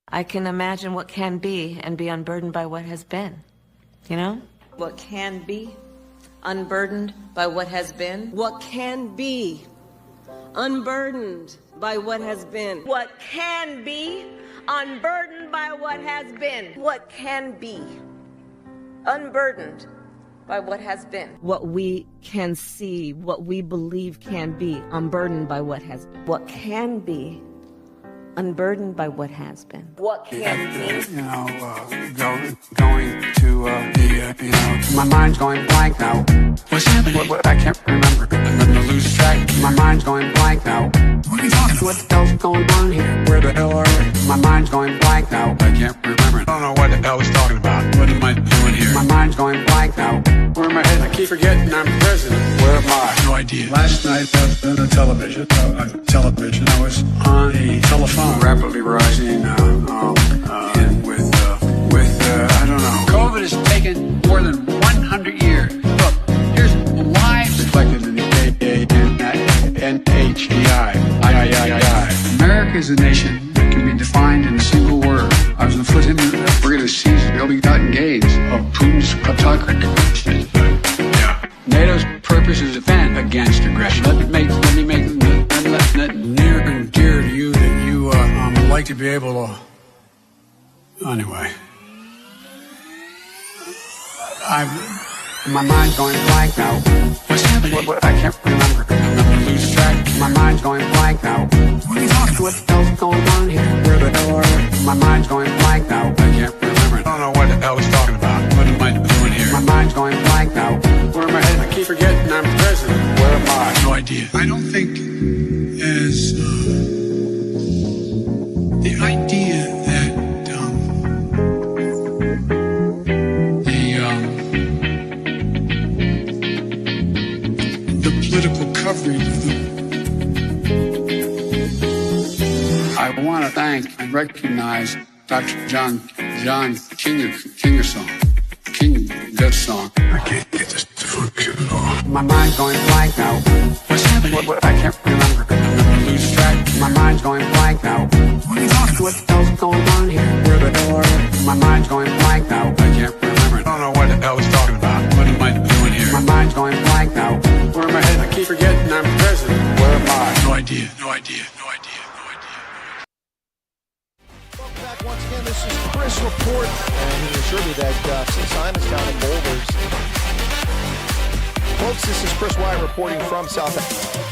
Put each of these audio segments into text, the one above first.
I can imagine what can be and be unburdened by what has been, you know? What can be unburdened by what has been. What can be unburdened by what has been. What can be unburdened by what has been. What can be unburdened by what has been. What we can see, what we believe can be unburdened by what has been. What can be unburdened by what has been. What can be. You know, going to my mind's going blank now. What's happening? What I can't remember. I'm gonna lose track. My mind's going blank now. What are you talking about? What the hell's going on here? Where the hell are we? My mind's going blank now. I can't remember. I don't know what the hell he's talking about. What am I doing here? My mind's going blank now. Where am I headed? I keep forgetting I'm president. Where am I? No idea. Last night on the television, I was on a telephone, rapidly rising, and with I don't know. COVID has taken more than 100 years. Look, here's lives reflected in the NHDI. America is a nation that can be defined in a single word. I was going to put him in. We're going to seize the ill-begotten gains of Putin's autocracy. Yeah. NATO's purpose is to defend against aggression. Let me make that near and dear to you that you would like to be able to. Anyway. My mind's going blank now. What's happening? What I can't remember. I'm gonna lose track. My mind's going blank now. What are you talking about? What the hell's going on here? Where the hell are we? My mind's going blank now. I can't remember. I don't know what the hell he's talking about. What am I doing here? My mind's going blank now. Where am I headed? I keep forgetting I'm president. Where am I? No idea. I don't think as the idea that political coverage. I want to thank and recognize Dr. John Kingersong. That song. I can't get this to function at all. My mind's going blank now. What's happening? What I can't remember. I'm gonna lose track. My mind's going blank now. What are you talking about? What the hell's going on here? Where the hell are we? My mind's going blank now. I can't remember. I don't know what the hell he's talking about. What am I doing here? My mind's going blank now. Where am I headed? I keep forgetting I'm president. Where am I? No idea. No idea. No idea. No idea. Welcome back once again. This is Chris Report, and he assured me that since Simonstown and Boulders, folks, this is Chris Wyatt reporting from South Africa.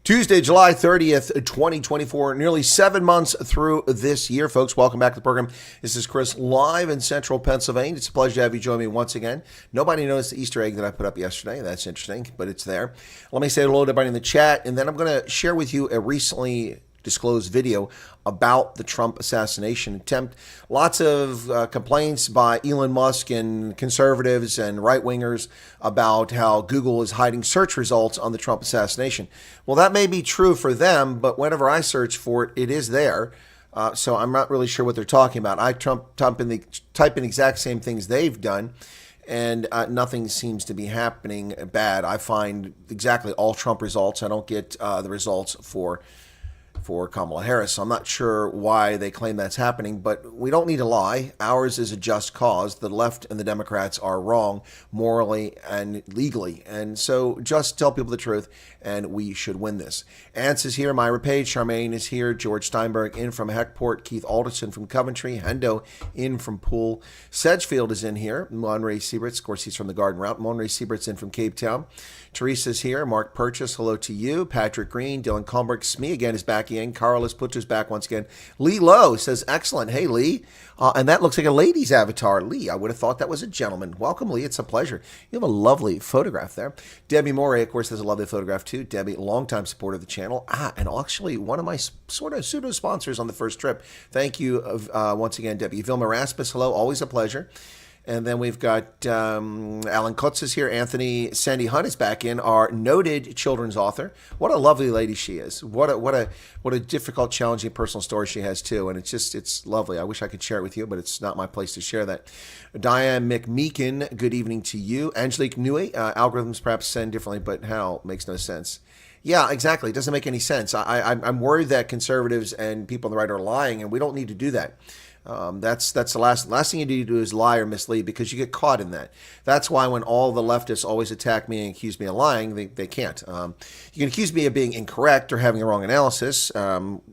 Tuesday, July 30th, 2024, nearly 7 months through this year. Folks, welcome back to the program. This is Chris live in central Pennsylvania. It's a pleasure to have you join me once again. Nobody noticed the Easter egg that I put up yesterday. That's interesting, but it's there. Let me say hello to everybody in the chat, and then I'm going to share with you a recently disclosed video about the Trump assassination attempt. Lots of complaints by Elon Musk and conservatives and right-wingers about how Google is hiding search results on the Trump assassination. Well, that may be true for them, but whenever I search for it, it is there. So I'm not really sure what they're talking about. I type in the exact same things they've done, and nothing seems to be happening bad. I find exactly all Trump results. I don't get the results for Kamala Harris. So I'm not sure why they claim that's happening, but we don't need to lie. Ours is a just cause. The left and the Democrats are wrong morally and legally. And so just tell people the truth, and we should win this. Ants is here. Myra Page. Charmaine is here. George Steinberg in from Heckport. Keith Alderson from Coventry. Hendo in from Poole. Sedgefield is in here. Monray Sieberts. Of course, he's from the Garden Route. Monray Sieberts in from Cape Town. Teresa's here. Mark Purchase, hello to you. Patrick Green, Dylan Colberg, Smee again is back in. Carlos Butcher's back once again. Lee Lowe says, excellent. Hey, Lee. And that looks like a lady's avatar. Lee, I would have thought that was a gentleman. Welcome, Lee. It's a pleasure. You have a lovely photograph there. Debbie Moray, of course, has a lovely photograph too. Debbie, longtime supporter of the channel. And actually one of my sort of pseudo-sponsors on the first trip. Thank you once again, Debbie. Vilma Rasmus, hello. Always a pleasure. And then we've got Alan Kutz is here. Anthony Sandy Hunt is back in, our noted children's author. What a lovely lady she is. What a difficult, challenging personal story she has too. And it's lovely. I wish I could share it with you, but it's not my place to share that. Diane McMeekin, good evening to you. Angelique Nui, algorithms perhaps send differently, but how? Makes no sense. Yeah, exactly. It doesn't make any sense. I'm worried that conservatives and people on the right are lying, and we don't need to do that. That's the last thing you need to do is lie or mislead, because you get caught in that. That's why when all the leftists always attack me and accuse me of lying, they can't. You can accuse me of being incorrect or having a wrong analysis,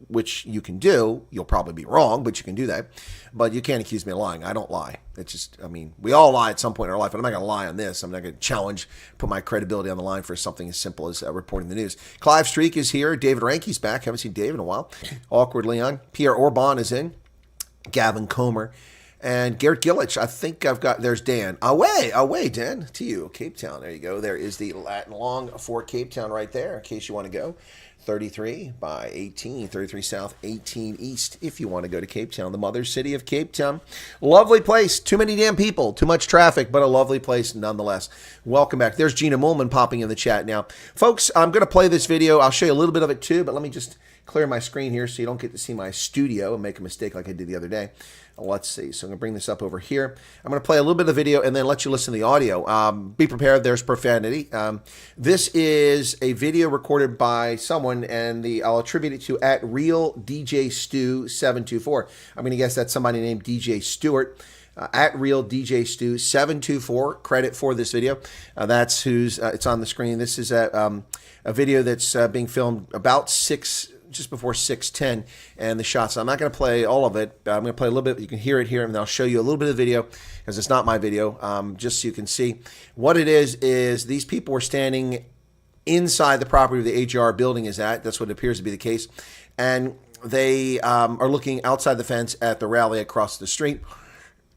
which you can do. You'll probably be wrong, but you can do that. But you can't accuse me of lying. I don't lie. It's just, I mean, we all lie at some point in our life, but I'm not going to lie on this. I'm not going to put my credibility on the line for something as simple as reporting the news. Clive Streak is here. David Ranke's back. Haven't seen Dave in a while. Awkward Leon. Pierre Orban is in. Gavin Comer, and Garrett Gillich. I think I've got, there's Dan. Away, Dan, to you. Cape Town, there you go. There is the Latin long for Cape Town right there, in case you want to go. 33 by 18, 33 South, 18 East, if you want to go to Cape Town, the mother city of Cape Town. Lovely place. Too many damn people, too much traffic, but a lovely place nonetheless. Welcome back. There's Gina Mullman popping in the chat now. Folks, I'm going to play this video. I'll show you a little bit of it too, but let me just clear my screen here so you don't get to see my studio and make a mistake like I did the other day. Let's see. So I'm going to bring this up over here. I'm going to play a little bit of the video and then let you listen to the audio. Be prepared. There's profanity. This is a video recorded by someone, and I'll attribute it to @RealDJStew724. I'm going to guess that's somebody named DJ Stewart. @RealDJStew724. Credit for this video. That's who's. It's on the screen. This is a video that's being filmed about just before 6:10, and the shots. I'm not going to play all of it. I'm going to play a little bit. You can hear it here, and I'll show you a little bit of the video, because it's not my video, just so you can see. What it is these people were standing inside the property where the AGR building is at. That's what appears to be the case. And they are looking outside the fence at the rally across the street.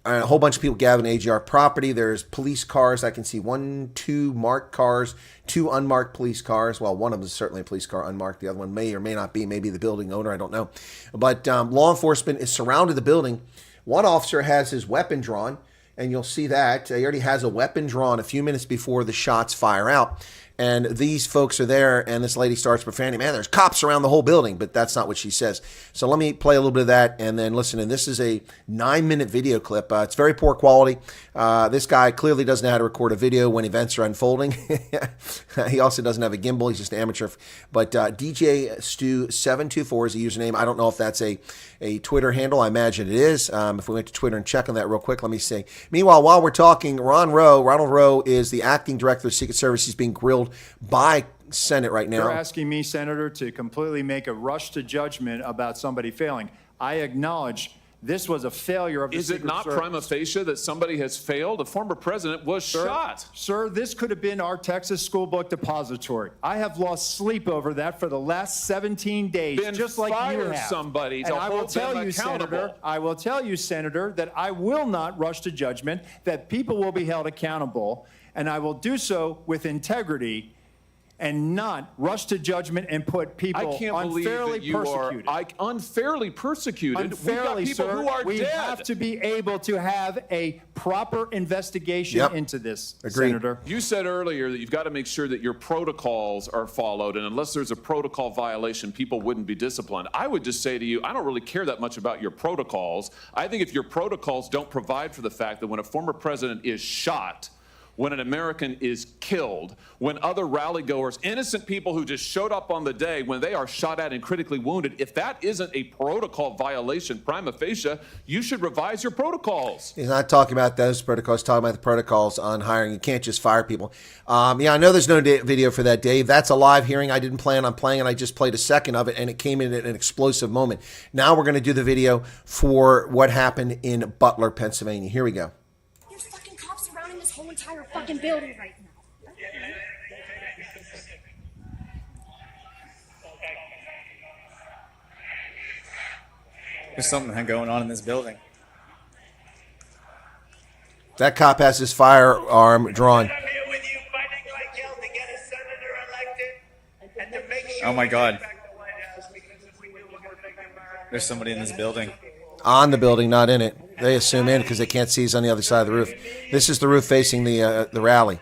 A whole bunch of people gathered in AGR property. There's police cars. I can see 1, 2 marked cars, 2 unmarked police cars. Well, one of them is certainly a police car unmarked. The other one may or may not be, maybe the building owner. I don't know. But law enforcement is surrounded the building. One officer has his weapon drawn, and you'll see that. He already has a weapon drawn a few minutes before the shots fire out. And these folks are there, and this lady starts profanity. Man, there's cops around the whole building, but that's not what she says. So let me play a little bit of that and then listen. And this is a 9-minute video clip. It's very poor quality. This guy clearly doesn't know how to record a video when events are unfolding. He also doesn't have a gimbal. He's just an amateur. But DJ Stew724 is a username. I don't know if that's a Twitter handle. I imagine it is. If we went to Twitter and check on that real quick, let me see. Meanwhile, while we're talking, Ronald Rowe is the acting director of the Secret Service. He's being grilled by Senate right now. You're asking me, Senator, to completely make a rush to judgment about somebody failing. I acknowledge this was a failure of the Secret Service. Is it not prima facie that somebody has failed? A former president was shot. Sir, this could have been our Texas school book depository. I have lost sleep over that for the last 17 days, Then just like you have. Somebody to and I will hold them tell you, accountable. Senator, I will tell you, Senator, that I will not rush to judgment, that people will be held accountable, and I will do so with integrity and not rush to judgment and put people I can't believe that you persecuted. are unfairly persecuted. Unfairly, We've got people sir, who are we dead. have to be able to have a proper investigation into this, Agreed. Senator. You said earlier that you've got to make sure that your protocols are followed, and unless there's a protocol violation, people wouldn't be disciplined. I would just say to you, I don't really care that much about your protocols. I think if your protocols don't provide for the fact that when a former president is shot, when an American is killed, when other rally goers, innocent people who just showed up on the day, when they are shot at and critically wounded, if that isn't a protocol violation prima facie, you should revise your protocols. He's not talking about those protocols, he's talking about the protocols on hiring. You can't just fire people. Yeah, I know there's no video for that, Dave. That's a live hearing. I didn't plan on playing it. I just played a second of it, and it came in at an explosive moment. Now we're going to do the video for what happened in Butler, Pennsylvania. Here we go. There's fucking cops surrounding this whole entire fucking building right now. There's something going on in this building. That cop has his firearm drawn. Oh my God. There's somebody in this building. On the building, not in it. They assume in because they can't see us on the other side of the roof. This is the roof facing the rally.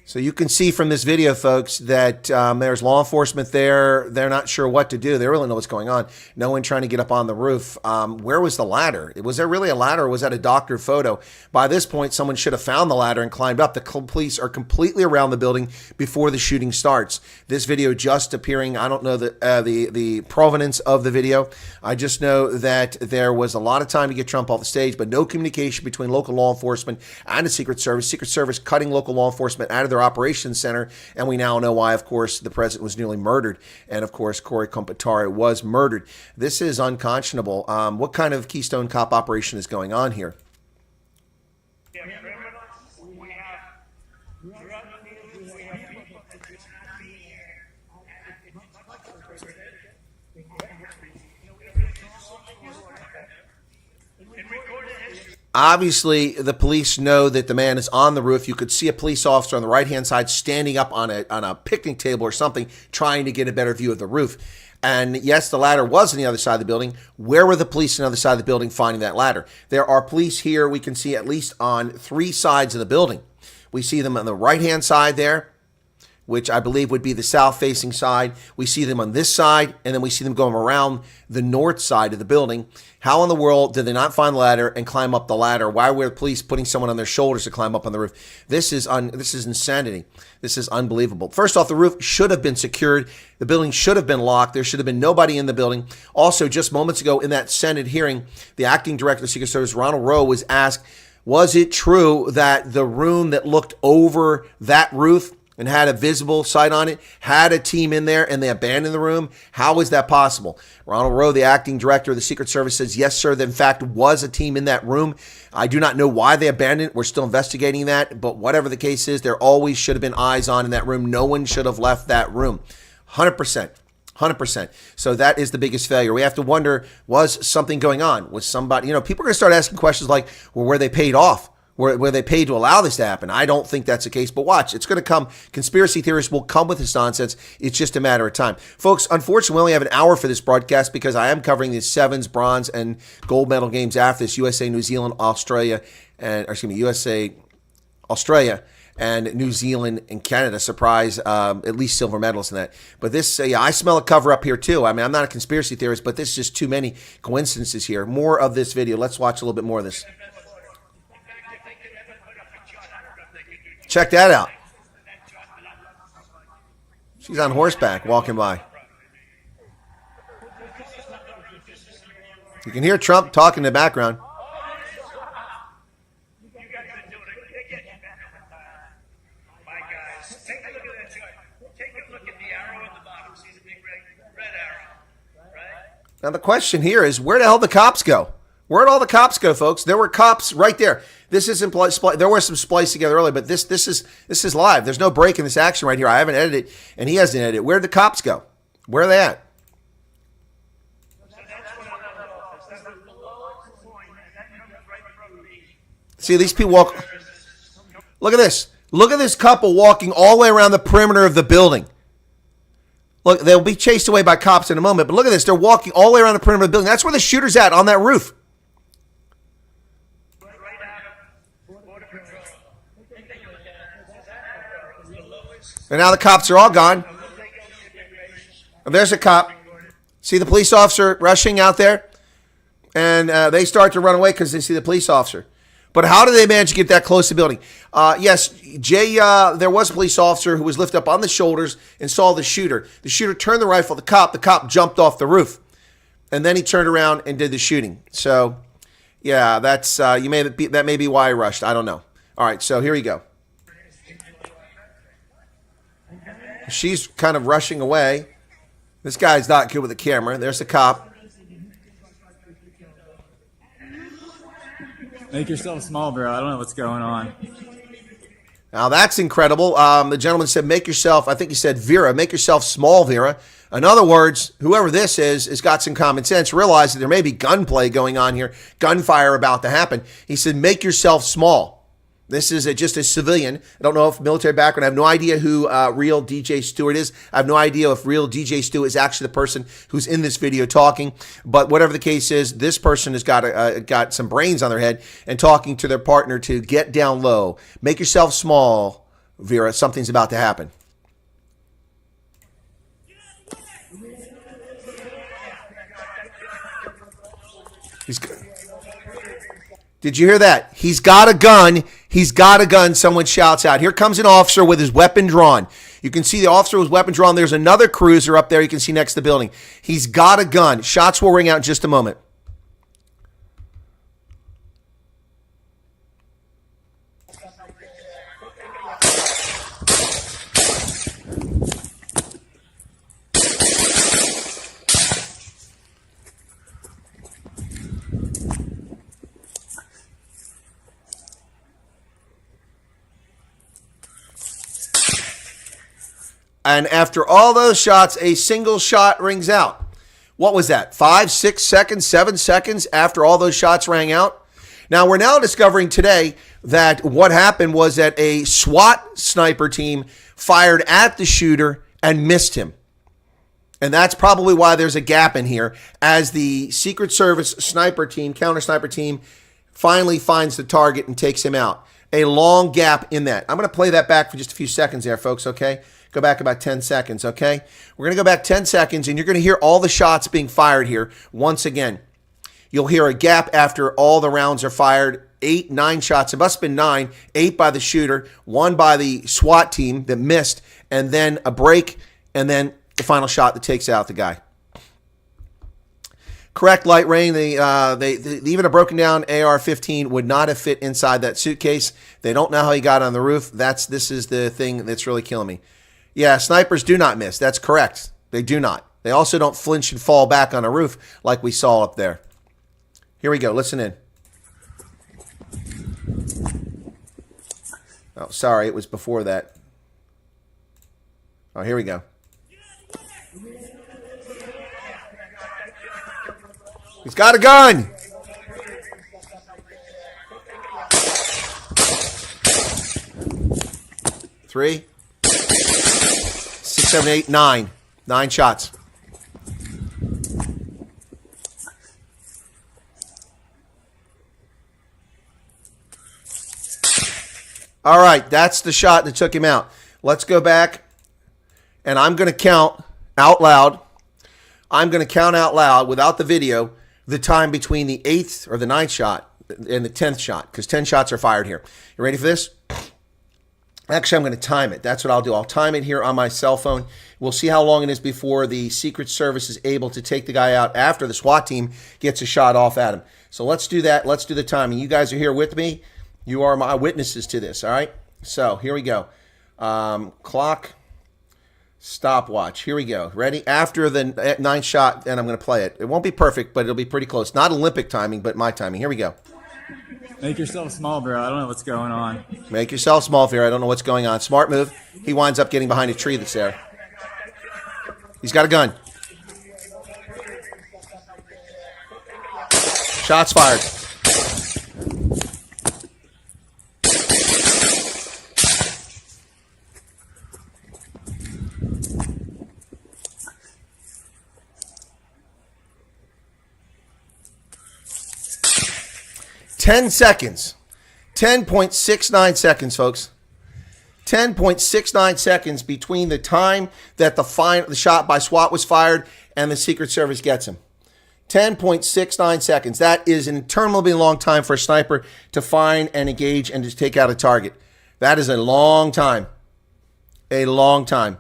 So you can see from this video, folks, that there's law enforcement there. They're not sure what to do. They really don't know what's going on. No one trying to get up on the roof. Where was the ladder? Was there really a ladder, or was that a doctored photo? By this point, someone should have found the ladder and climbed up. The police are completely around the building before the shooting starts. This video just appearing. I don't know the provenance of the video. I just know that there was a lot of time to get Trump off the stage, but no communication between local law enforcement and the Secret Service. Secret Service cutting local law enforcement out of their operations center, and we now know why, of course, the president was nearly murdered, and of course, Corey Compatare was murdered. This is unconscionable. What kind of Keystone Cop operation is going on here? Obviously, the police know that the man is on the roof. You could see a police officer on the right-hand side standing up on a picnic table or something, trying to get a better view of the roof. And yes, the ladder was on the other side of the building. Where were the police on the other side of the building finding that ladder? There are police here, we can see at least on 3 sides of the building. We see them on the right-hand side there, which I believe would be the south-facing side. We see them on this side, and then we see them going around the north side of the building. How in the world did they not find the ladder and climb up the ladder? Why were the police putting someone on their shoulders to climb up on the roof? This is insanity. This is unbelievable. First off, the roof should have been secured. The building should have been locked. There should have been nobody in the building. Also, just moments ago in that Senate hearing, the acting director of the Secret Service, Ronald Rowe, was asked, was it true that the room that looked over that roof and had a visible sight on it, had a team in there, and they abandoned the room? How is that possible? Ronald Rowe, the acting director of the Secret Service, says, yes, sir, there in fact was a team in that room. I do not know why they abandoned it. We're still investigating that. But whatever the case is, there always should have been eyes on in that room. No one should have left that room. 100%. 100%. So that is the biggest failure. We have to wonder, was something going on? Was somebody, people are going to start asking questions like, well, were they paid off? Were they paid to allow this to happen? I don't think that's the case, but watch. It's going to come. Conspiracy theorists will come with this nonsense. It's just a matter of time. Folks, unfortunately, we only have an hour for this broadcast because I am covering the sevens, bronze, and gold medal games after this. USA, New Zealand, Australia, USA, Australia, and New Zealand and Canada surprise at least silver medals in that. But this, I smell a cover up here too. I mean, I'm not a conspiracy theorist, but there's just too many coincidences here. More of this video. Let's watch a little bit more of this. Check that out. She's on horseback walking by. You can hear Trump talking in the background. Now the question here is, where the hell did the cops go? Where'd all the cops go, folks? There were cops right there. This isn't there was some splice together earlier, but this is live. There's no break in this action right here. I haven't edited it, and he hasn't edited it. Where'd the cops go? Where are they at? See, these people walk. Look at this. Look at this couple walking all the way around the perimeter of the building. Look, they'll be chased away by cops in a moment, but look at this. They're walking all the way around the perimeter of the building. That's where the shooter's at, on that roof. And now the cops are all gone. And there's a cop. See the police officer rushing out there? And they start to run away because they see the police officer. But how did they manage to get that close to the building? Yes, Jay, there was a police officer who was lifted up on the shoulders and saw the shooter. The shooter turned the rifle at the cop. The cop jumped off the roof. And then he turned around and did the shooting. So, yeah, that may be why he rushed. I don't know. All right, so here we go. She's kind of rushing away. This guy's not good with the camera. There's the cop. Make yourself small, bro. I don't know what's going on. Now that's incredible. The gentleman said, make yourself, I think he said, Vera, make yourself small, Vera. In other words, whoever this is has got some common sense, realize that there may be gunplay going on here, gunfire about to happen. He said, make yourself small. This is just a civilian. I don't know if military background. I have no idea who real DJ Stewart is. I have no idea if real DJ Stu is actually the person who's in this video talking. But whatever the case is, this person has got some brains on their head and talking to their partner to get down low. Make yourself small, Vera. Something's about to happen. Did you hear that? He's got a gun. He's got a gun. Someone shouts out. Here comes an officer with his weapon drawn. You can see the officer with his weapon drawn. There's another cruiser up there you can see next to the building. He's got a gun. Shots will ring out in just a moment. And after all those shots, a single shot rings out. What was that? 5, 6 seconds, 7 seconds after all those shots rang out? Now, we're now discovering today that what happened was that a SWAT sniper team fired at the shooter and missed him. And that's probably why there's a gap in here, as the Secret Service sniper team, counter sniper team, finally finds the target and takes him out. A long gap in that. I'm going to play that back for just a few seconds there, folks, okay? Go back about 10 seconds, okay? We're going to go back 10 seconds, and you're going to hear all the shots being fired here once again. You'll hear a gap after all the rounds are fired. 8, 9 shots. It must have been 9. 8 by the shooter, 1 by the SWAT team that missed, and then a break, and then the final shot that takes out the guy. Correct, Light Rain. Even a broken down AR-15 would not have fit inside that suitcase. They don't know how he got on the roof. This is the thing that's really killing me. Yeah, snipers do not miss. That's correct. They do not. They also don't flinch and fall back on a roof like we saw up there. Here we go. Listen in. Oh, sorry. It was before that. Oh, here we go. He's got a gun. Three, 6, 7, 8, 9. 9 shots. All right, that's the shot that took him out. Let's go back, and I'm going to count out loud. I'm going to count out loud without the video the time between the 8th or the 9th shot and the 10th shot, because 10 shots are fired here. You ready for this? Actually, I'm going to time it. That's what I'll do. I'll time it here on my cell phone. We'll see how long it is before the Secret Service is able to take the guy out after the SWAT team gets a shot off at him. So let's do that. Let's do the timing. You guys are here with me. You are my witnesses to this, all right? So here we go. Clock, stopwatch. Here we go. Ready? After the 9th shot, and I'm going to play it. It won't be perfect, but it'll be pretty close. Not Olympic timing, but my timing. Here we go. Make yourself small, bro. I don't know what's going on. Make yourself small, Vera. I don't know what's going on. Smart move. He winds up getting behind a tree that's there. He's got a gun. Shots fired. $10 seconds. 10.69 seconds, folks. 10.69 seconds between the time that the shot by SWAT was fired and the Secret Service gets him. 10.69 seconds. That is an interminably long time for a sniper to find and engage and to take out a target. That is a long time. A long time.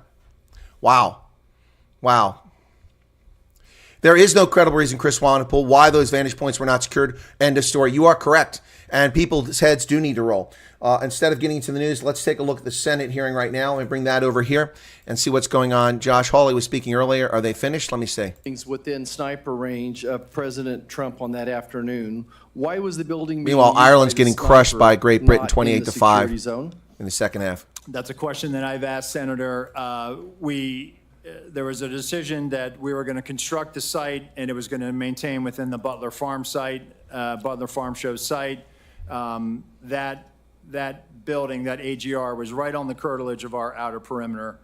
Wow. Wow. There is no credible reason, Chris Wyatt, why those vantage points were not secured. End of story. You are correct. And people's heads do need to roll. Instead of getting into the news, let's take a look at the Senate hearing right now. Let me bring that over here and see what's going on. Josh Hawley was speaking earlier. Are they finished? Let me see. Within sniper range of President Trump on that afternoon. Why was the building... Meanwhile, Ireland's getting crushed by Great Britain 28-5 in the second half. That's a question that I've asked, Senator. There was a decision that we were going to construct the site and it was going to maintain within the Butler Farm site, Butler Farm Show site. That that building, that AGR, was right on the curtilage of our outer perimeter.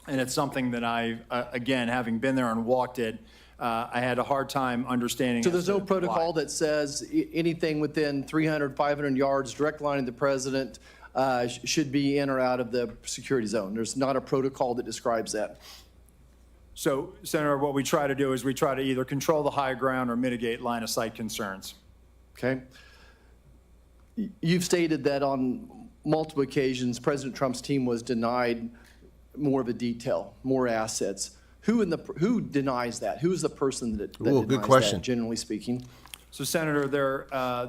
And it's something that I, again, having been there and walked it, I had a hard time understanding. So there's no protocol that says anything within 300, 500 yards, direct line of the president, should be in or out of the security zone. There's not a protocol that describes that. So, Senator, what we try to do is we try to either control the high ground or mitigate line of sight concerns. Okay. You've stated that on multiple occasions, President Trump's team was denied more of a detail, more assets. Who denies that? Who is the person that denies good question. that, generally speaking? So, Senator,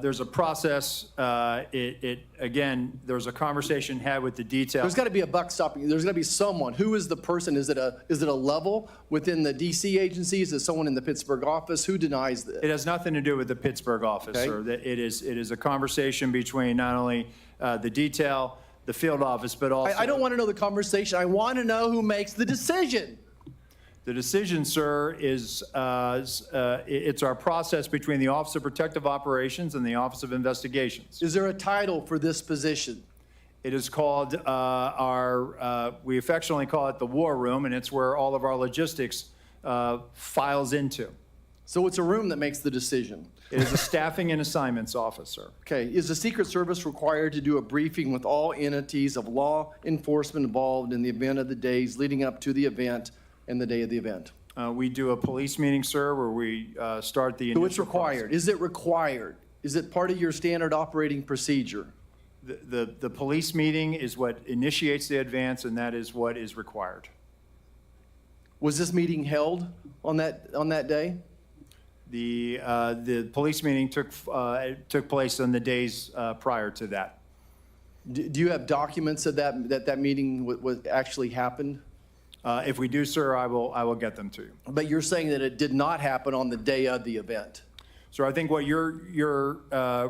there's a process. Again, there's a conversation had with the detail. There's got to be a buck stopping. There's got to be someone. Who is the person? Is it a level within the D.C. agencies? Is it someone in the Pittsburgh office? Who denies this? It has nothing to do with the Pittsburgh office, Okay. sir. It is a conversation between not only the detail, the field office, but also. I don't want to know the conversation. I want to know who makes the decision. The decision, sir, is it's our process between the Office of Protective Operations and the Office of Investigations. Is there a title for this position? It is called we affectionately call it the War Room, and it's where all of our logistics files into. So it's a room that makes the decision. It is a staffing and assignments officer. Okay, is the Secret Service required to do a briefing with all entities of law enforcement involved in the event of the days leading up to the event and the day of the event? We do a police meeting, sir, where we start the initial So it's required. process. Is it required? Is it part of your standard operating procedure? The police meeting is what initiates the advance, and that is what is required. Was this meeting held on that day? The police meeting took place on the days prior to that. Do you have documents of that meeting was actually happened? If we do, sir, I will get them to you. But you're saying that it did not happen on the day of the event. So I think what you're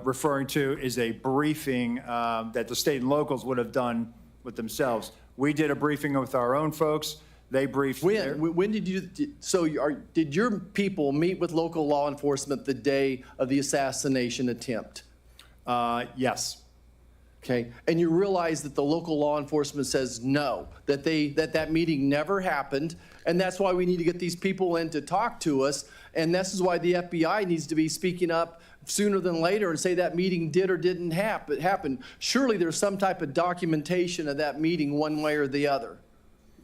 referring to is a briefing that the state and locals would have done with themselves. We did a briefing with our own folks. They briefed. When did you? So did your people meet with local law enforcement the day of the assassination attempt? Yes. Okay, and you realize that the local law enforcement says no, that meeting never happened, and that's why we need to get these people in to talk to us, and this is why the FBI needs to be speaking up sooner than later and say that meeting did or didn't happen. Surely there's some type of documentation of that meeting one way or the other.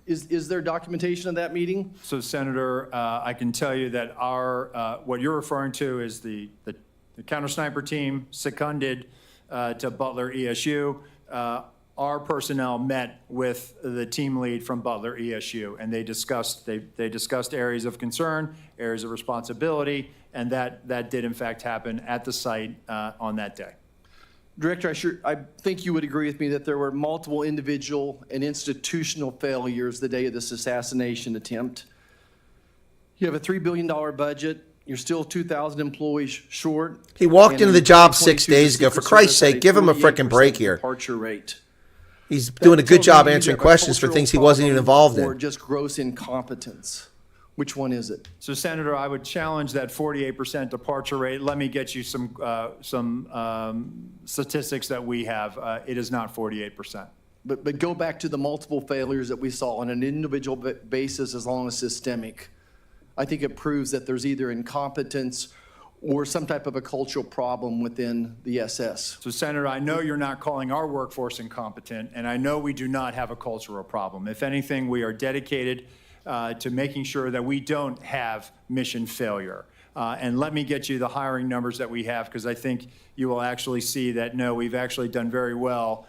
Is there documentation of that meeting? So, Senator, I can tell you that what you're referring to is the counter sniper team seconded to Butler ESU. Our personnel met with the team lead from Butler ESU, and they discussed areas of concern, areas of responsibility, and that did in fact happen at the site on that day. Director, I think you would agree with me that there were multiple individual and institutional failures the day of this assassination attempt. You have a $3 billion budget. You're still 2,000 employees short. He walked And into the job 6 days ago. For Christ's Secret sake, give him a Service had frickin' break 48% here. Departure rate. He's doing a good That job tells me answering you have a questions for cultural things he wasn't even involved problem Or in. just gross incompetence. Which one is it? So, Senator, I would challenge that 48% departure rate. Let me get you some statistics that we have. It is not 48%. But go back to the multiple failures that we saw on an individual basis as long as systemic. I think it proves that there's either incompetence or some type of a cultural problem within the SS. So, Senator, I know you're not calling our workforce incompetent, and I know we do not have a cultural problem. If anything, we are dedicated to making sure that we don't have mission failure. And let me get you the hiring numbers that we have, because I think you will actually see that, no, we've actually done very well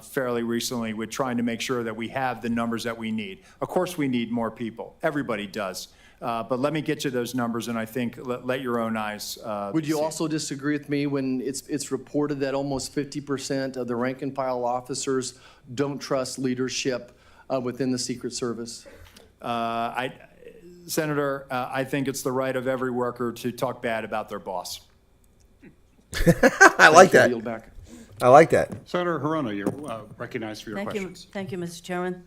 fairly recently with trying to make sure that we have the numbers that we need. Of course, we need more people. Everybody does. But let me get you those numbers, and I think let your own eyes Would you see. also disagree with me when it's reported that almost 50% of the rank and file officers don't trust leadership within the Secret Service? Senator, I think it's the right of every worker to talk bad about their boss. I like that. Yield back. I like that. Senator Hirono, you're recognized for your questions. Thank you, Mr. Chairman.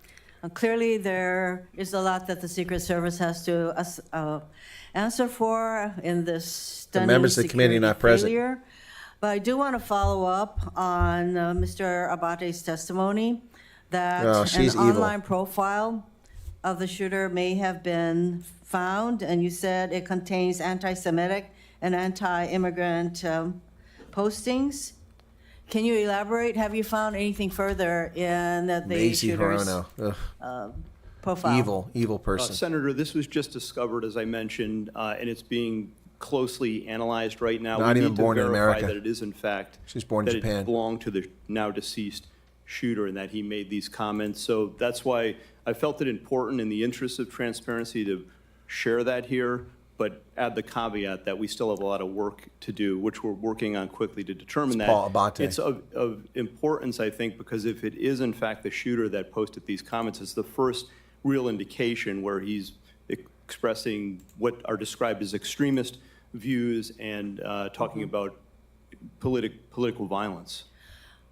Clearly, there is a lot that the Secret Service has to answer for in this stunning members of the committee are not present. failure. But I do want to follow up on Mr. Abate's testimony that an online profile of the shooter may have been found, and you said it contains anti-Semitic and anti-immigrant postings. Can you elaborate? Have you found anything further in the shooter's profile? Evil person. Senator, this was just discovered, as I mentioned, and it's being closely analyzed right now. Not we even need born to in verify America. that it is, in fact, She's born in that Japan. it belonged to the now deceased shooter and that he made these comments. So that's why I felt it important in the interest of transparency to share that here, but add the caveat that we still have a lot of work to do, which we're working on quickly to determine that. Paul Abate. It's of importance, I think, because if it is, in fact, the shooter that posted these comments, it's the first real indication where he's expressing what are described as extremist views and talking about political violence.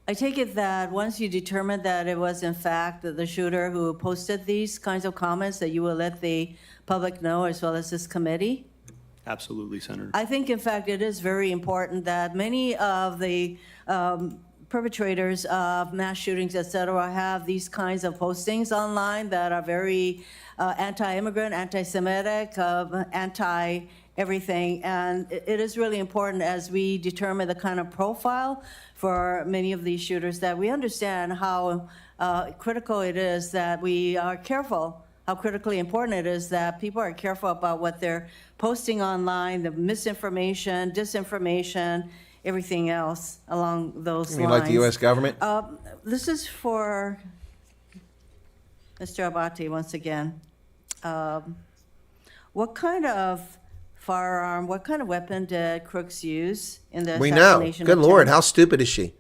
I take it that once you determine that it was in fact the shooter who posted these kinds of comments, that you will let the public know as well as this committee? Absolutely, Senator. I think, in fact, it is very important that many of the perpetrators of mass shootings, et cetera, have these kinds of postings online that are very anti-immigrant, anti-Semitic, anti-everything. And it is really important as we determine the kind of profile for many of these shooters that we understand how critical it is that we are careful, how critically important it is that people are careful about what they're posting online, the misinformation, disinformation, everything else along those lines. You mean like the U.S. government? This is for Mr. Abate once again. What kind of firearm, what kind of weapon did Crooks use in the assassination? We know. Good Lord, how stupid is she?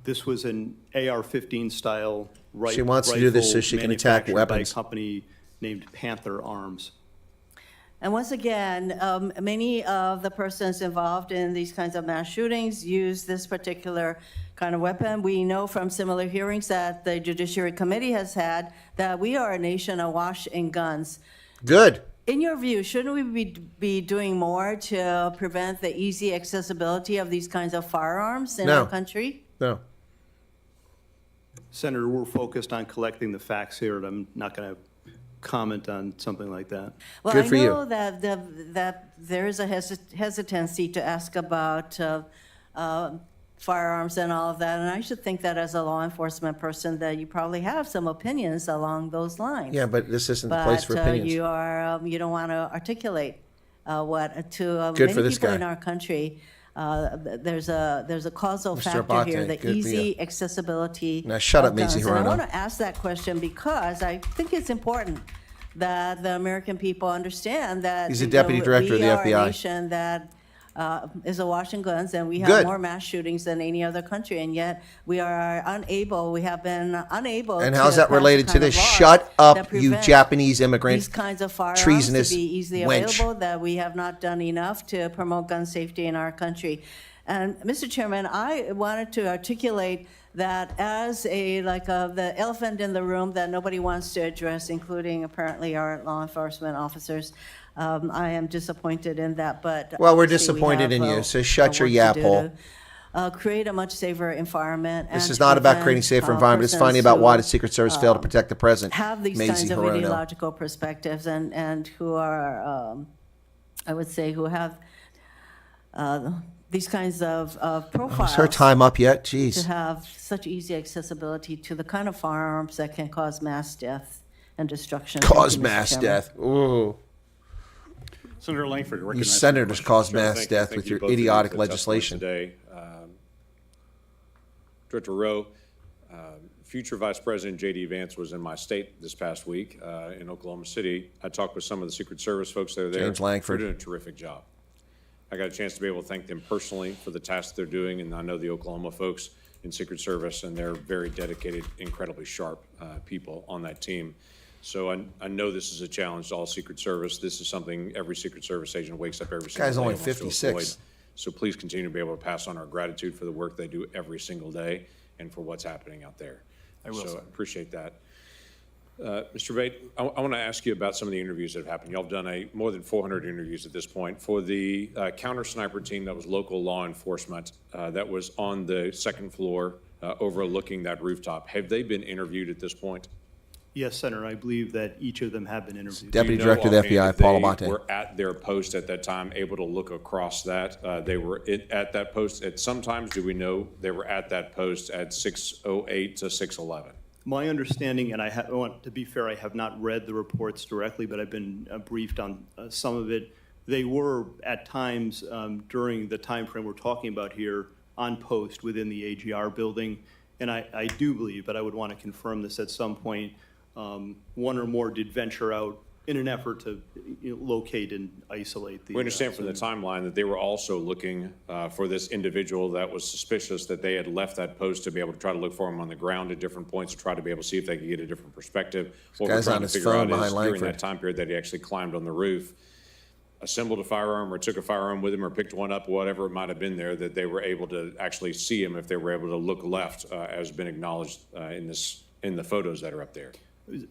This was an AR-15 style rifle. She wants to do this so she can attack weapons. By a company named Panther Arms. And once again, many of the persons involved in these kinds of mass shootings use this particular kind of weapon. We know from similar hearings that the Judiciary Committee has had that we are a nation awash in guns. Good. In your view, shouldn't we be doing more to prevent the easy accessibility of these kinds of firearms in our country? No. Senator, we're focused on collecting the facts here, and I'm not going to comment on something like that. Well, Good for I you. know that there is a hesitancy to ask about firearms and all of that, and I should think that as a law enforcement person that you probably have some opinions along those lines. Yeah, but this isn't the place for opinions. You are you don't want to articulate what to Good many for this people guy. in our country. There's a causal Mr. factor Abate, here, the good for easy you. accessibility. Now shut up, of guns. Macy And I Hirono. want to ask that question because I think it's important that the American people understand that He's the deputy director of the we are FBI. a nation that is awash in guns, and we have Good. more mass shootings than any other country, and yet we have been unable And to how's that pass the related to kind of this? laws Shut that up, you prevent Japanese immigrant, these kinds of firearms treasonous to be easily wench. available, that we have not done enough to promote gun safety in our country. And Mr. Chairman, I wanted to articulate that as the elephant in the room that nobody wants to address, including apparently our law enforcement officers. I am disappointed in that, but Well, we're obviously disappointed in have, you, so shut your work yap to do hole. to, create a much safer environment. This and is not about prevent, creating a safer environment. It's persons finally about who, why the Secret Service failed to protect the president. have these Macy kinds of Hirono. ideological perspectives and who are, I would say, who have these kinds of profiles. Is her time up yet? To Jeez. have such easy accessibility to the kind of firearms that can cause mass death and destruction. Cause Thank you, Mr. mass Chairman. death. Ooh. Senator Langford, You recognized for senators questions. cause Sure, mass thank- death thank with you your both of you idiotic for the testimony legislation. Today. Director Rowe, future Vice President J.D. Vance was in my state this past week in Oklahoma City. I talked with some of the Secret Service folks that are there. James Langford. They're doing a terrific job. I got a chance to be able to thank them personally for the tasks they're doing, and I know the Oklahoma folks in Secret Service, and they're very dedicated, incredibly sharp people on that team. So I know this is a challenge to all Secret Service. This is something every Secret Service agent wakes up every single Guy's day only and wants to 56. avoid. So please continue to be able to pass on our gratitude for the work they do every single day and for what's happening out there. I will, So sir. I appreciate that. Mr. Bate, I want to ask you about some of the interviews that have happened. Y'all have done more than 400 interviews at this point. For the counter sniper team that was local law enforcement that was on the second floor overlooking that rooftop, have they been interviewed at this point? Yes, Senator. I believe that each of them have been interviewed. Deputy Director of the FBI, Paul Abate. They were at their post at that time, able to look across that. They were at that post at some times. Do we know they were at that post at 6:08 to 6:11? My understanding, and I want to be fair, I have not read the reports directly, but I've been briefed on some of it. They were at times during the time frame we're talking about here on post within the AGR building. And I do believe, but I would want to confirm this at some point, one or more did venture out in an effort to locate and isolate the. We understand from the timeline that they were also looking for this individual that was suspicious, that they had left that post to be able to try to look for him on the ground at different points to try to be able to see if they could get a different perspective. What we're trying to figure out is during that time period that he actually climbed on the roof, assembled a firearm or took a firearm with him or picked one up, whatever it might have been there, that they were able to actually see him if they were able to look left, as been acknowledged in the photos that are up there.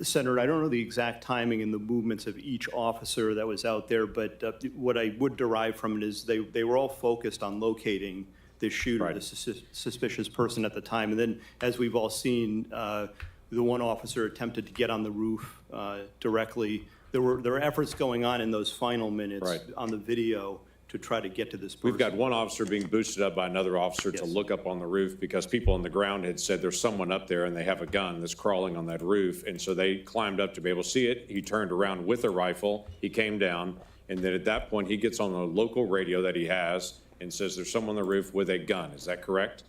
Senator, I don't know the exact timing and the movements of each officer that was out there, but what I would derive from it is they were all focused on locating the shooter, right, the suspicious person at the time. And then, as we've all seen, the one officer attempted to get on the roof directly. There were efforts going on in those final minutes, right, on the video to try to get to this person. We've got one officer being boosted up by another officer, yes, to look up on the roof because people on the ground had said there's someone up there and they have a gun that's crawling on that roof. And so they climbed up to be able to see it. He turned around with a rifle. He came down. And then at that point, he gets on the local radio that he has and says there's someone on the roof with a gun. Is that correct?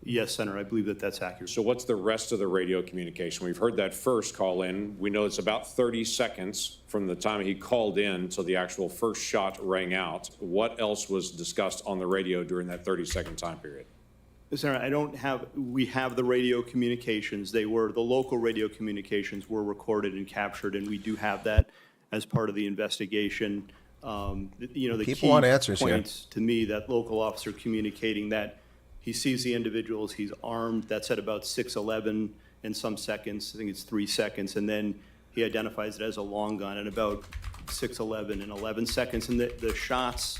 Yes, Senator, I believe that that's accurate. So what's the rest of the radio communication? We've heard that first call in. We know it's about 30 seconds from the time he called in till the actual first shot rang out. What else was discussed on the radio during that 30-second time period? Senator, we have the radio communications. The local radio communications were recorded and captured, and we do have that as part of the investigation. The People key want answers points to me, that local officer communicating that he sees the individuals, he's armed. That's at about 6:11 and some seconds. I think it's 3 seconds. And then he identifies it as a long gun at about 6:11 and 11 seconds. And the shots,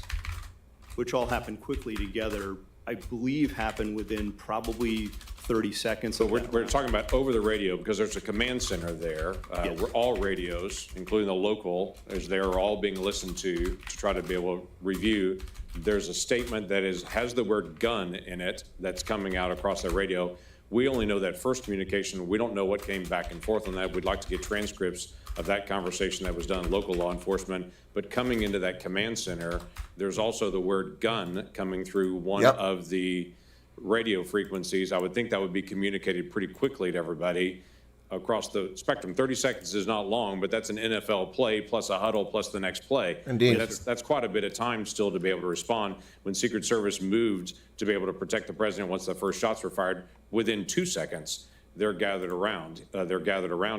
which all happen quickly together, I believe happen within probably 30 seconds. So we're talking about over the radio because there's a command center there. Yes. Where all radios, including the local, as they are all being listened to try to be able to review. There's a statement that has the word gun in it that's coming out across the radio. We only know that first communication. We don't know what came back and forth on that. We'd like to get transcripts of that conversation that was done in local law enforcement. But coming into that command center, there's also the word gun coming through one, yep, of the radio frequencies. I would think that would be communicated pretty quickly to everybody across the spectrum. 30 seconds is not long, but that's an NFL play plus a huddle plus the next play. Indeed. That's quite a bit of time still to be able to respond. When Secret Service moved to be able to protect the president once the first shots were fired, within 2 seconds, they're gathered around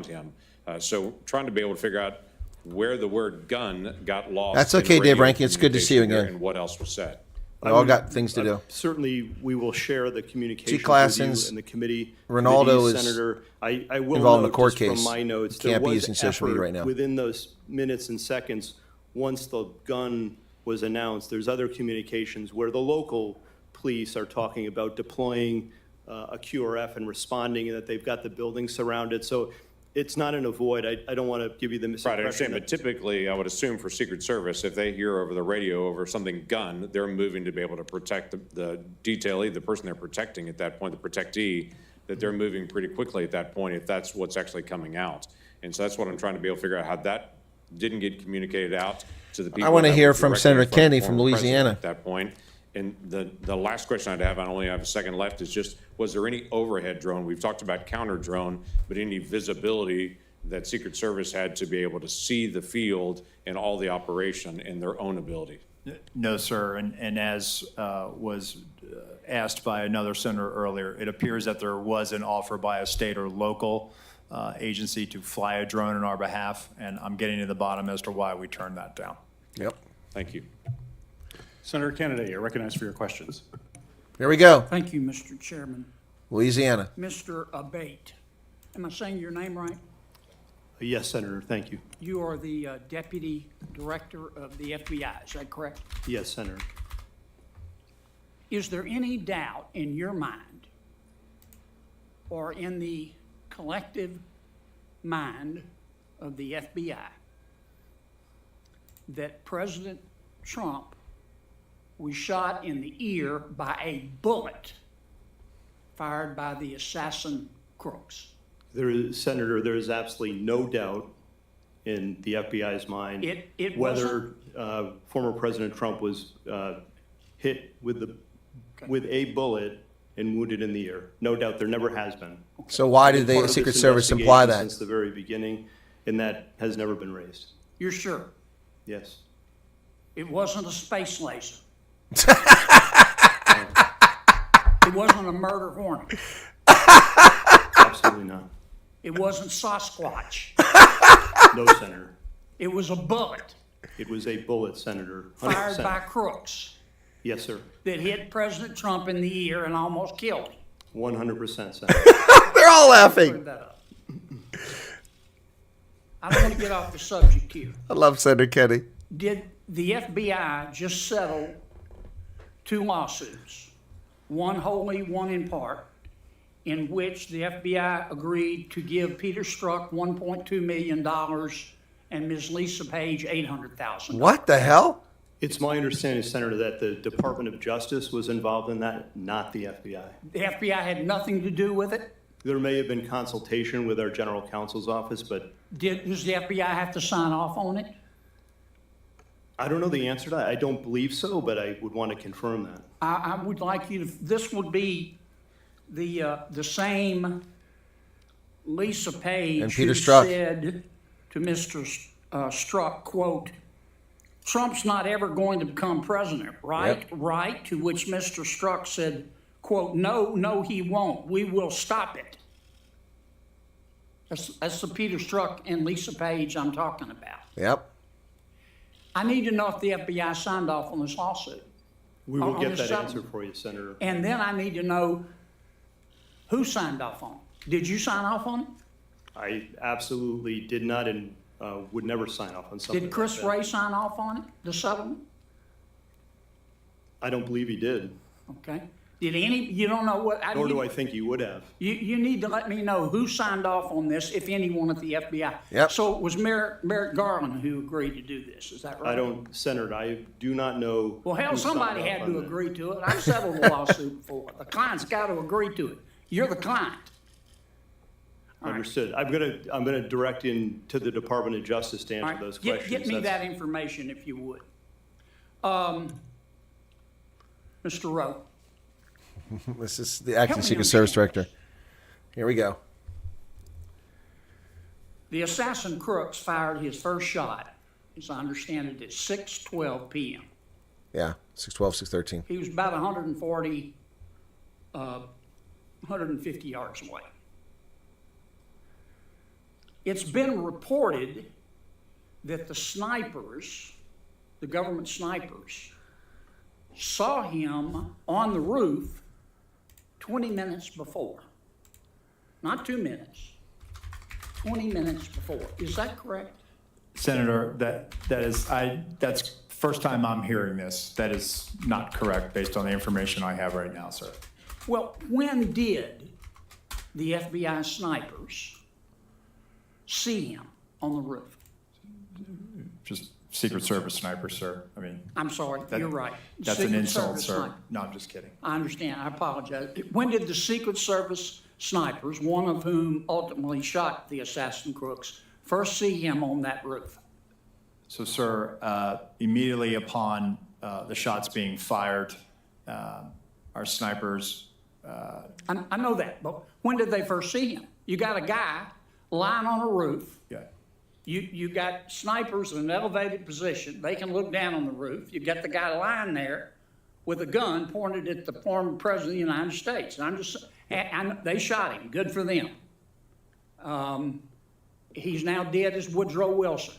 him. So trying to be able to figure out where the word gun got lost. That's okay, Dave Rankin. It's good to see you again. And what else was said. We all got things to do. Certainly, we will share the communication with you and the committee. Ronaldo is Senator. I will involved in note a court just case. from my notes, Can't be there using was social media effort right now. within those minutes and seconds, once the gun was announced, there's other communications where the local police are talking about deploying a QRF and responding, and that they've got the building surrounded. So it's not an avoid. I don't want to give you the misimpression. Right, I understand, but typically I would assume for Secret Service, if they hear over the radio over something gun, they're moving to be able to protect the detailee, the person they're protecting at that point, the protectee, that they're moving pretty quickly at that point if that's what's actually coming out. And so that's what I'm trying to be able to figure out, how that didn't get communicated out to the people. I want to hear from Senator Kennedy from Louisiana at that point. And the last question I'd have, I only have a second left, is just, was there any overhead drone? We've talked about counter drone, but any visibility that Secret Service had to be able to see the field and all the operation in their own ability? No, sir. And as was asked by another senator earlier, it appears that there was an offer by a state or local agency to fly a drone on our behalf, and I'm getting to the bottom as to why we turned that down. Yep. Thank you. Senator Kennedy, you're recognized for your questions. Here we go. Thank you, Mr. Chairman. Louisiana. Mr. Abate. Am I saying your name right? Yes, Senator, thank you. You are the Deputy Director of the FBI, is that correct? Yes, Senator. Is there any doubt in your mind or in the collective mind of the FBI that President Trump was shot in the ear by a bullet fired by the assassin crooks? Senator, there is absolutely no doubt in the FBI's mind whether former President Trump was hit with a bullet and wounded in the ear. No doubt, there never has been. So why did the Secret Service imply that? Since the very beginning, and that has never been raised. You're sure? Yes. It wasn't a space laser. It wasn't a murder hornet. Absolutely not. It wasn't Sasquatch. No, Senator. It was a bullet. It was a bullet, Senator. 100%. Fired by crooks. Yes, sir. That hit President Trump in the ear and almost killed him. 100%, Senator. They're all laughing. I don't want to get off the subject here. I love Senator Kenny. Did the FBI just settle 2 lawsuits, one wholly, one in part, in which the FBI agreed to give Peter Strzok $1.2 million and Ms. Lisa Page $800,000? What the hell? It's my understanding, Senator, that the Department of Justice was involved in that, not the FBI. The FBI had nothing to do with it? There may have been consultation with our general counsel's office, but Does the FBI have to sign off on it? I don't know the answer to that. I don't believe so, but I would want to confirm that. I would like you to, this would be the same Lisa Page and Peter who Strzok said to Mr. Strzok, quote, Trump's not ever going to become president, right? Yep. Right, to which Mr. Strzok said, quote, no, he won't. We will stop it. That's the Peter Strzok and Lisa Page I'm talking about. Yep. I need to know if the FBI signed off on this lawsuit. We will get that answer for you, Senator. And then I need to know who signed off on it. Did you sign off on it? I absolutely did not and would never sign off on something Did Chris like Wray sign off on it, the settlement? I don't believe he did. Okay. Did you don't know what? Nor do I think he would have. You need to let me know who signed off on this, if anyone at the FBI. Yep. So it was Merrick Garland who agreed to do this, is that right? Senator, I do not know. Well, hell, who somebody signed off had on to that. agree to it. I've settled a lawsuit before. The client's got to agree to it. You're the client. Understood. I'm gonna direct in to the Department of Justice to answer those questions. Get me that information if you would. Mr. Rowe. This is the acting Secret Service Director. Here we go. The assassin crooks fired his first shot, as I understand it, at 6:12 p.m. Yeah, 6:12, 6:13. He was about 150 yards away. It's been reported that the snipers, the government snipers, saw him on the roof 20 minutes before. Not 2 minutes, 20 minutes before. Is that correct? Senator, that's first time I'm hearing this. That is not correct based on the information I have right now, sir. Well, when did the FBI snipers see him on the roof? Just Secret Service sniper, sir. I mean, I'm sorry, you're right. That's Secret an insult, Service sir. sniper. No, I'm just kidding. I understand. I apologize. When did the Secret Service snipers, one of whom ultimately shot the assassin crooks, first see him on that roof? So, sir, immediately upon the shots being fired, our snipers. I know that, but when did they first see him? You got a guy lying on a roof. Yeah. You got snipers in an elevated position. They can look down on the roof. You got the guy lying there with a gun pointed at the former president of the United States. And they shot him. Good for them. He's now dead as Woodrow Wilson,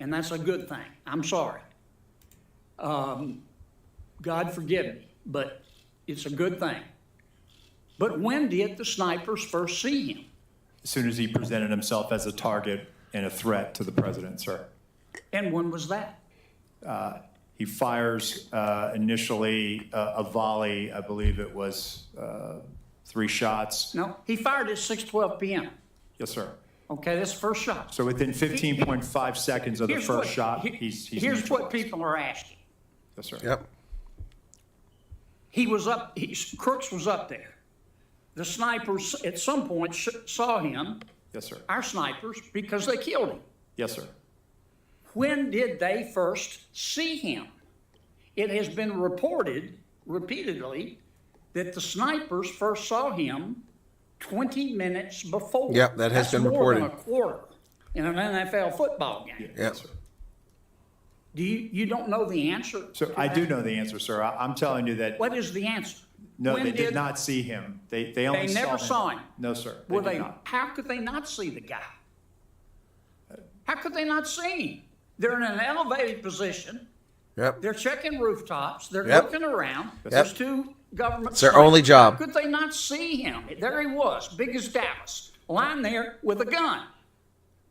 and that's a good thing. I'm sorry. God forgive me, but it's a good thing. But when did the snipers first see him? As soon as he presented himself as a target and a threat to the president, sir. And when was that? He fires initially a volley. I believe it was 3 shots. No, he fired at 6:12 p.m. Yes, sir. Okay, that's the first shot. So within 15.5 seconds of the first shot, he's Here's what neutralized. people are asking. Yes, sir. Yep. He was up, Crooks was up there. The snipers at some point saw him, Yes, sir. our snipers, because they killed him. Yes, sir. When did they first see him? It has been reported repeatedly that the snipers first saw him 20 minutes before. Yep, that has been reported. That's more than a quarter in an NFL football game. Yep. Do you don't know the answer? So I do know the answer, sir. I'm telling you that. What is the answer? No, When they did not see him. They only They never saw him. No, sir. Were did they? not. How could they not see the guy? How could they not see him? They're in an elevated position. Yep. They're checking rooftops. They're Yep. looking around. Yep. There's 2 government. It's their only job. How could they not see him? There he was, big as Dallas, lying there with a gun,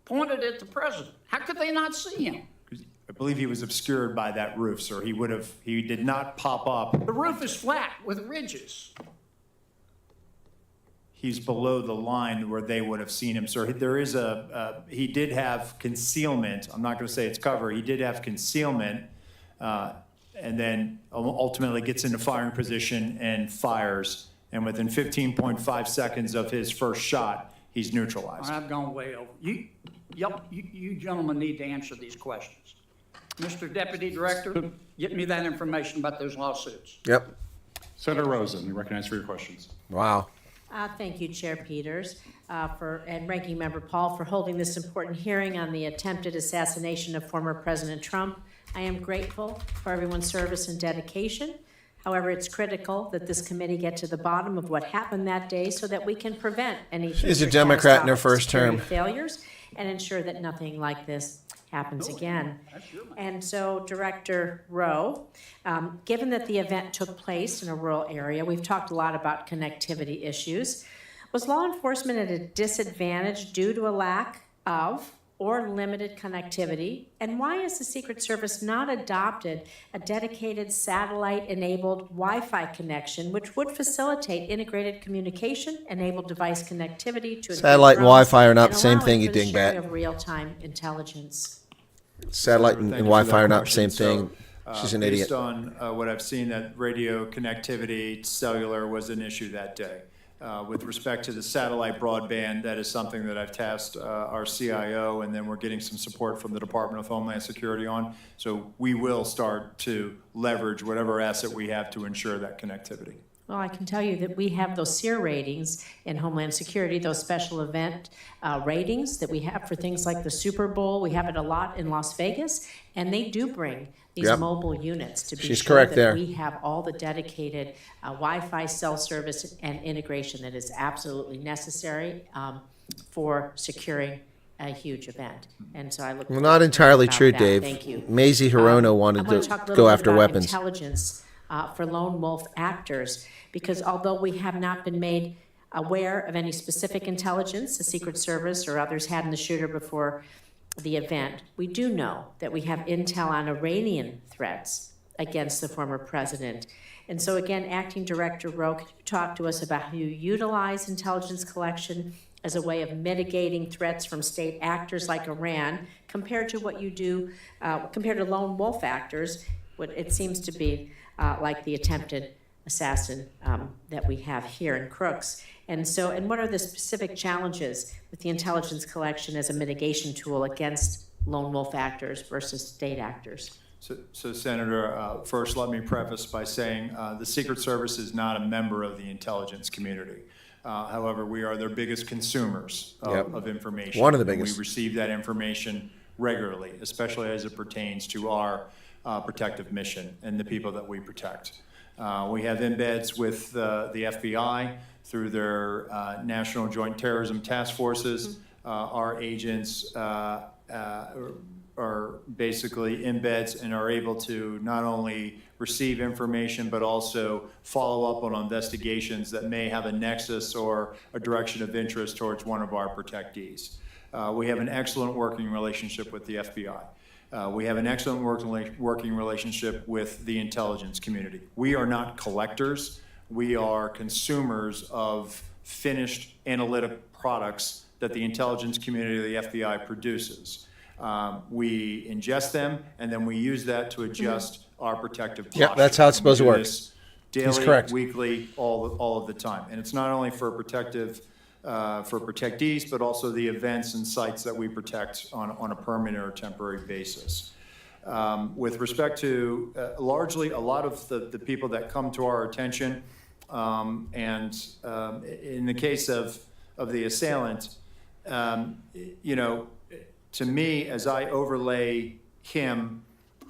pointed at the president. How could they not see him? I believe he was obscured by that roof, sir. He did not pop up. The roof is flat with ridges. He's below the line where they would have seen him, sir. There is he did have concealment. I'm not going to say it's cover. He did have concealment, and then ultimately gets into firing position and fires. And within 15.5 seconds of his first shot, he's neutralized. I've gone way over. You gentlemen need to answer these questions. Mr. Deputy Director, get me that information about those lawsuits. Yep. Senator Rosen, you recognize for your questions. Wow. Thank you, Chair Peters, and Ranking Member Paul for holding this important hearing on the attempted assassination of former President Trump. I am grateful for everyone's service and dedication. However, it's critical that this committee get to the bottom of what happened that day so that we can prevent any She's a future Democrat in her catastrophic first term. security failures and ensure that nothing like this happens again. And so, Director Rowe, given that the event took place in a rural area, we've talked a lot about connectivity issues. Was law enforcement at a disadvantage due to a lack of or limited connectivity? And why has the Secret Service not adopted a dedicated satellite-enabled Wi-Fi connection, which would facilitate integrated communication, enable device connectivity to Satellite and Wi-Fi are not and the same allowing thing, you for the sharing dingbat. of real-time intelligence? Satellite and Thank you Wi-Fi for that are not the same question. thing. So, She's an idiot. Based on what I've seen, that radio connectivity, cellular was an issue that day. With respect to the satellite broadband, that is something that I've tasked our CIO, and then we're getting some support from the Department of Homeland Security on. So we will start to leverage whatever asset we have to ensure that connectivity. Well, I can tell you that we have those SEER ratings in Homeland Security, those special event ratings that we have for things like the Super Bowl. We have it a lot in Las Vegas, and they do bring these Yep. mobile units to be She's sure correct that there. we have all the dedicated Wi-Fi cell service and integration that is absolutely necessary for securing a huge event. And so I look Well, forward not to entirely about true, that. Dave. Thank you. Maisie Hirono wanted I want to talk a little go bit after about weapons. Intelligence for lone wolf actors, because although we have not been made aware of any specific intelligence the Secret Service or others had in the shooter before the event, we do know that we have intel on Iranian threats against the former president. And so again, Acting Director Rowe, could you talk to us about how you utilize intelligence collection as a way of mitigating threats from state actors like Iran compared to what you do, compared to lone wolf actors, what it seems to be like the attempted assassin that we have here in Crooks. And so, and what are the specific challenges with the intelligence collection as a mitigation tool against lone wolf actors versus state actors? So Senator, first let me preface by saying the Secret Service is not a member of the intelligence community. However, we are their biggest consumers of information. One of the And biggest. we receive that information regularly, especially as it pertains to our protective mission and the people that we protect. We have embeds with the FBI through their National Joint Terrorism Task Forces. Our agents are basically embeds and are able to not only receive information, but also follow up on investigations that may have a nexus or a direction of interest towards one of our protectees. We have an excellent working relationship with the FBI. We have an excellent working relationship with the intelligence community. We are not collectors. We are consumers of finished analytic products that the intelligence community of the FBI produces. We ingest them, and then we use that to adjust our protective posture. Yeah, that's how it's supposed to work. Daily, weekly, all of the time. And it's not only for protective, for protectees, but also the events and sites that we protect on a permanent or temporary basis. With respect to largely a lot of the people that come to our attention, and in the case of the assailant, you know, to me, as I overlay him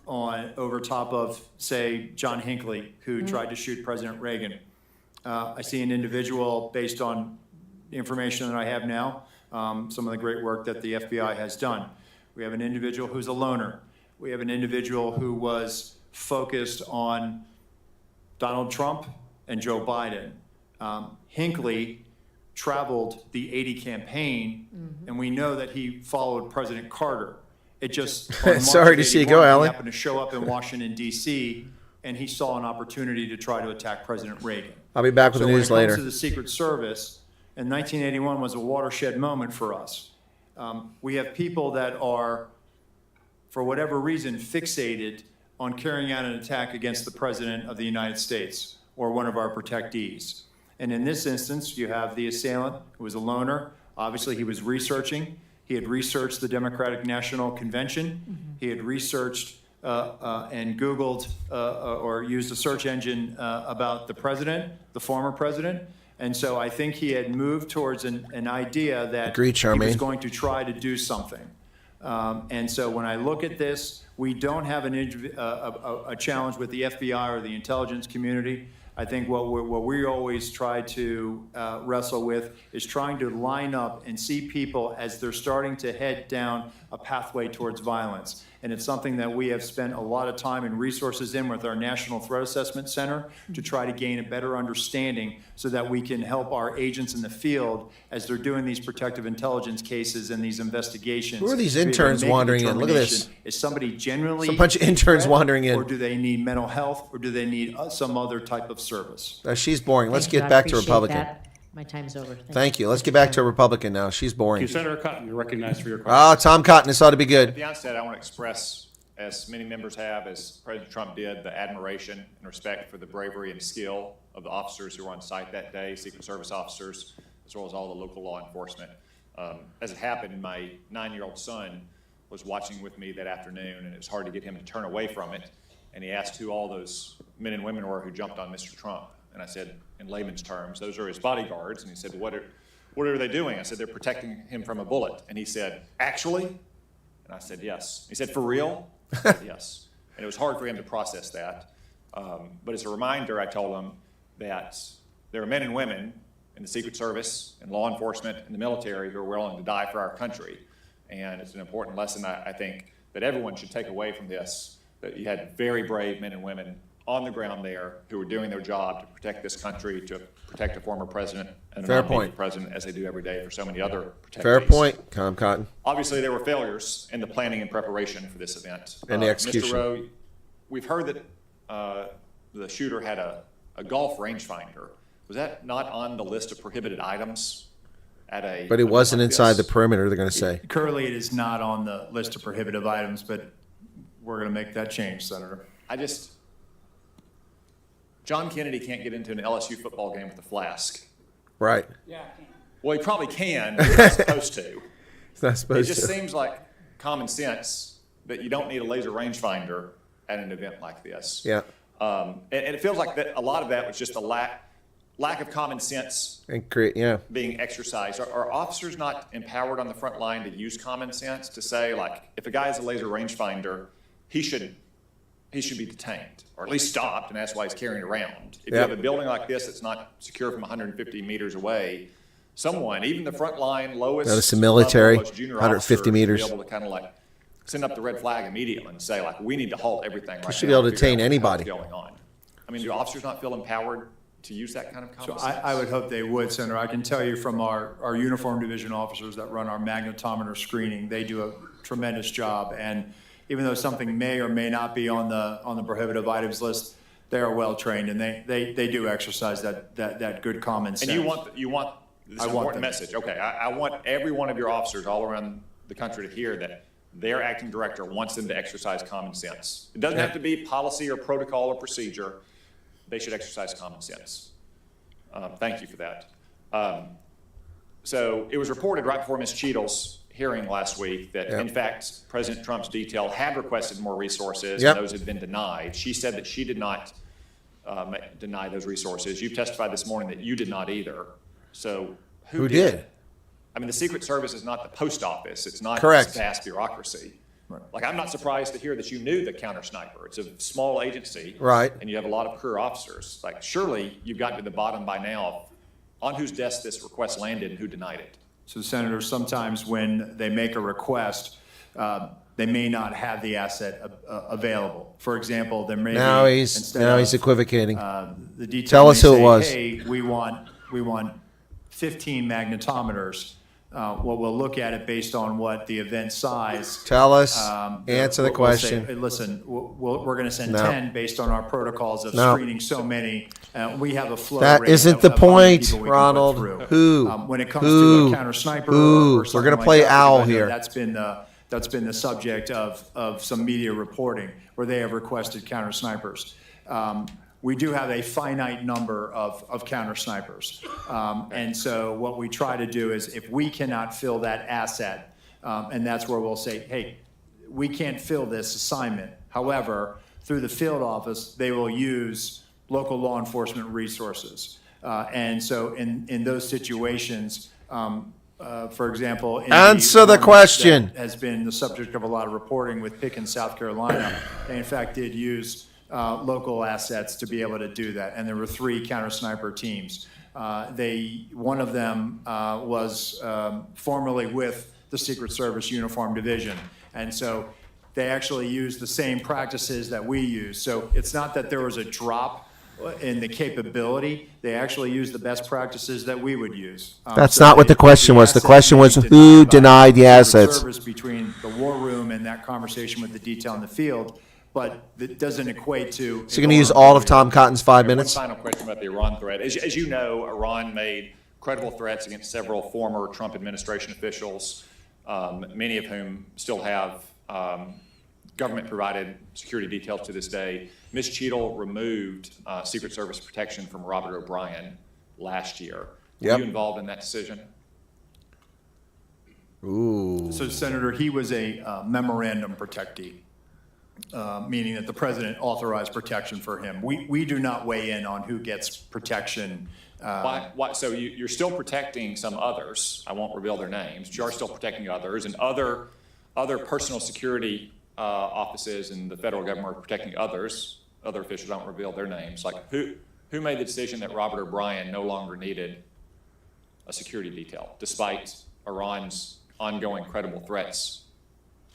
over top of, say, John Hinckley, who tried to shoot President Reagan, I see an individual based on the information that I have now, some of the great work that the FBI has done. We have an individual who's a loner. We have an individual who was focused on Donald Trump and Joe Biden. Hinckley traveled the 80 campaign, and we know that he followed President Carter. It just sorry to see you go, Alan. He happened to show up in Washington, D.C., and he saw an opportunity to try to attack President Reagan. I'll be back with the news later. When it comes to the Secret Service, and 1981 was a watershed moment for us. We have people that are, for whatever reason, fixated on carrying out an attack against the President of the United States or one of our protectees. And in this instance, you have the assailant who was a loner. Obviously, he was researching. He had researched the Democratic National Convention. He had researched and Googled or used a search engine about the president, the former president. And so I think he had moved towards an idea that he was going to try to do something. And so when I look at this, we don't have a challenge with the FBI or the intelligence community. I think what we always try to wrestle with is trying to line up and see people as they're starting to head down a pathway towards violence. And it's something that we have spent a lot of time and resources in with our National Threat Assessment Center to try to gain a better understanding so that we can help our agents in the field as they're doing these protective intelligence cases and these investigations. Who are these interns wandering in? Look at this. Is somebody genuinely a bunch of interns wandering in? Or do they need mental health, or do they need some other type of service? She's boring. Let's get back to Republican. That. My time's over. Thank you. Let's get back to a Republican now. She's boring. Thank you, Senator Cotton. You're recognized for your question. Oh, Tom Cotton. This ought to be good. At the outset, I want to express, as many members have, as President Trump did, the admiration and respect for the bravery and skill of the officers who were on site that day, Secret Service officers, as well as all the local law enforcement. As it happened, my 9-year-old son was watching with me that afternoon, and it was hard to get him to turn away from it. And he asked who all those men and women were who jumped on Mr. Trump. And I said, in layman's terms, those are his bodyguards. And he said, what are they doing? I said, they're protecting him from a bullet. And he said, actually? And I said, yes. He said, for real? I said, yes. And it was hard for him to process that. But as a reminder, I told him that there are men and women in the Secret Service and law enforcement and the military who are willing to die for our country. And it's an important lesson, I think, that everyone should take away from this, that you had very brave men and women on the ground there who were doing their job to protect this country, to protect a former president and a nominated president, as they do every day for so many other protectees. Fair point, Tom Cotton. Obviously, there were failures in the planning and preparation for this event. And the execution. Mr. Rowe, we've heard that the shooter had a golf rangefinder. Was that not on the list of prohibited items at a... But it wasn't inside the perimeter, they're going to say. Currently, it is not on the list of prohibitive items, but we're going to make that change, Senator. John Kennedy can't get into an LSU football game with a flask. Right. Yeah, I can. Well, he probably can, but he's not supposed to. He's not supposed to. It just seems like common sense that you don't need a laser rangefinder at an event like this. Yeah. And it feels like that a lot of that was just a lack of common sense being exercised. Are officers not empowered on the front line to use common sense to say, like, if a guy has a laser rangefinder, he should be detained, or at least stopped, and that's why he's carrying it around. If you have a building like this that's not secure from 150 meters away, someone, even the frontline lowest, notice the military, level, 150 meters, be able to kind of like send up the red flag immediately and say, like, we need to halt everything right now. You should be able to detain anybody. What's going on. I mean, do officers not feel empowered to use that kind of So common sense? I would hope they would, Senator. I can tell you from our uniform division officers that run our magnetometer screening, they do a tremendous job. And even though something may or may not be on the prohibitive items list, they are well trained and they do exercise that good common sense. And you want this important message. Okay, I want every one of your officers all around the country to hear that their acting director wants them to exercise common sense. It doesn't have to be policy or protocol or procedure. They should exercise common sense. Thank you for that. So it was reported right before Ms. Cheadle's hearing last week that, in fact, President Trump's detail had requested more resources and those had been denied. She said that she did not deny those resources. You've testified this morning that you did not either. So who did? I mean, the Secret Service is not the post office. It's not this vast bureaucracy. Right. Like, I'm not surprised to hear that you knew the counter sniper. It's a small agency. Right. And you have a lot of career officers. Like, surely you've gotten to the bottom by now on whose desk this request landed and who denied it. So, Senator, sometimes when they make a request, they may not have the asset available. For example, there may be he's equivocating. The detail Tell us who it was. Hey, we want 15 magnetometers. What we'll look at it based on what the event size. Tell us. Answer the question. Say, listen, we're going to send 10 based on our protocols of screening so many. We have a flow that rate isn't of the point, people we Ronald. can put Who? When it comes to a counter sniper, or we're going to play like that, owl here. That's been the subject of some media reporting where they have requested counter snipers. We do have a finite number of counter snipers. And so what we try to do is if we cannot fill that asset, and that's where we'll say, hey, we can't fill this assignment. However, through the field office, they will use local law enforcement resources. And so in those situations, for example, answer the question. That has been the subject of a lot of reporting with Pickens, South Carolina. They in fact did use local assets to be able to do that, and there were 3 counter sniper teams. One of them was formerly with the Secret Service Uniform Division, and so they actually used the same practices that we use. So it's not that there was a drop in the capability. They actually used the best practices that we would use. That's not what the question was. The question was who denied the assets. Service between the war room and that conversation with the detail in the field. But it doesn't equate to. So you're going to use all of Tom Cotton's 5 minutes? One final question about the Iran threat. As you know, Iran made credible threats against several former Trump administration officials, many of whom still have government-provided security details to this day. Ms. Cheadle removed Secret Service protection from Robert O'Brien last year. Were you involved in that decision? Ooh. So, Senator, he was a memorandum protectee. Meaning that the president authorized protection for him. We do not weigh in on who gets protection. Why? So you're still protecting some others. I won't reveal their names. But you are still protecting others, and other personal security offices in the federal government are protecting others. Other officials don't reveal their names. Like who made the decision that Robert O'Brien no longer needed a security detail, despite Iran's ongoing credible threats?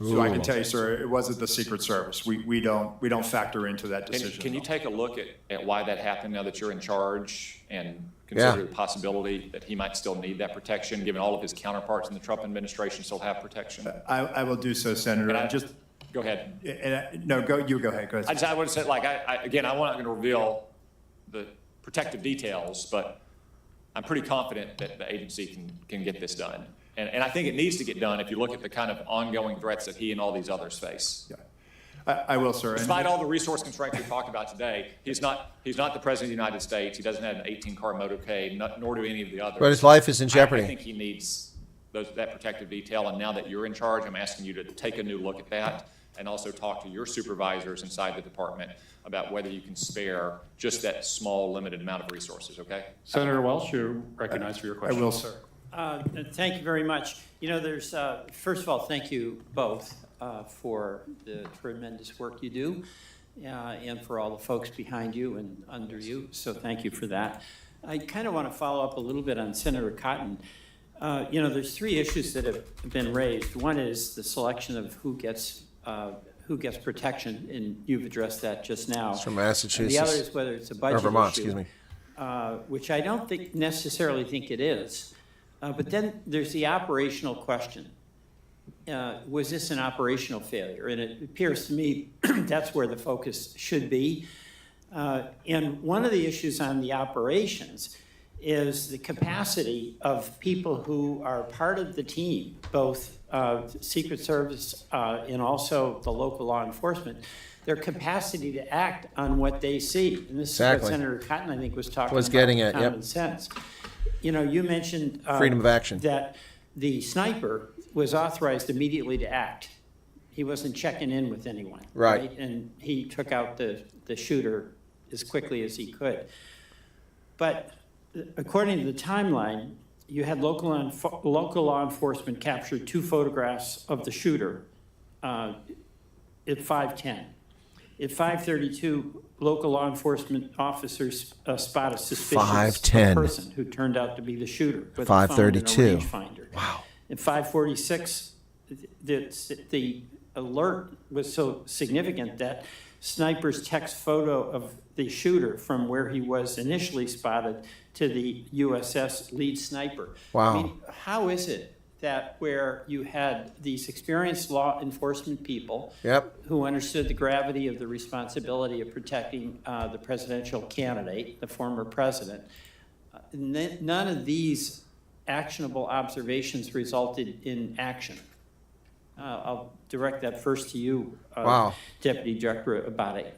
So I can tell you, sir, it wasn't the Secret Service. We don't factor into that decision. Can you take a look at why that happened now that you're in charge and consider the possibility that he might still need that protection, given all of his counterparts in the Trump administration still have protection? I will do so, Senator. Go ahead. You go ahead. Go ahead. I would say, like, again, I'm not going to reveal the protective details, but I'm pretty confident that the agency can get this done. And I think it needs to get done if you look at the kind of ongoing threats that he and all these others face. Yeah. I will, sir. Despite all the resource constraints we talked about today, he's not the President of the United States. He doesn't have an 18-car motorcade, nor do any of the others. But his life is in jeopardy. I think he needs that protective detail. And now that you're in charge, I'm asking you to take a new look at that and also talk to your supervisors inside the department about whether you can spare just that small, limited amount of resources, okay? Senator Welch, you're recognized for your question. I will, sir. Thank you very much. You know, there's, first of all, thank you both for the tremendous work you do and for all the folks behind you and under you. So thank you for that. I kind of want to follow up a little bit on Senator Cotton. You know, there's 3 issues that have been raised. One is the selection of who gets protection, and you've addressed that just now. It's from Massachusetts. And the other is whether it's a budget Vermont, issue. excuse me. which I don't necessarily think it is. But then there's the operational question. Was this an operational failure? And it appears to me that's where the focus should be. And one of the issues on the operations is the capacity of people who are part of the team, both Secret Service and also the local law enforcement, their capacity to act on what they see. And this is what Senator Cotton, I think, was talking about, getting at, common sense. You know, you mentioned freedom of action, that the sniper was authorized immediately to act. He wasn't checking in with anyone. Right. And he took out the shooter as quickly as he could. But according to the timeline, you had local law enforcement capture 2 photographs of the shooter at 5:10. At 5:32, local law enforcement officers spot a suspicious person who turned out to be the shooter with a phone and a rangefinder. Wow. At 5:46, the alert was so significant that snipers text photo of the shooter from where he was initially spotted to the USS lead sniper. Wow. I mean, how is it that where you had these experienced law enforcement people who understood the gravity of the responsibility of protecting the presidential candidate, the former president, none of these actionable observations resulted in action? I'll direct that first to you, Deputy Director Abate.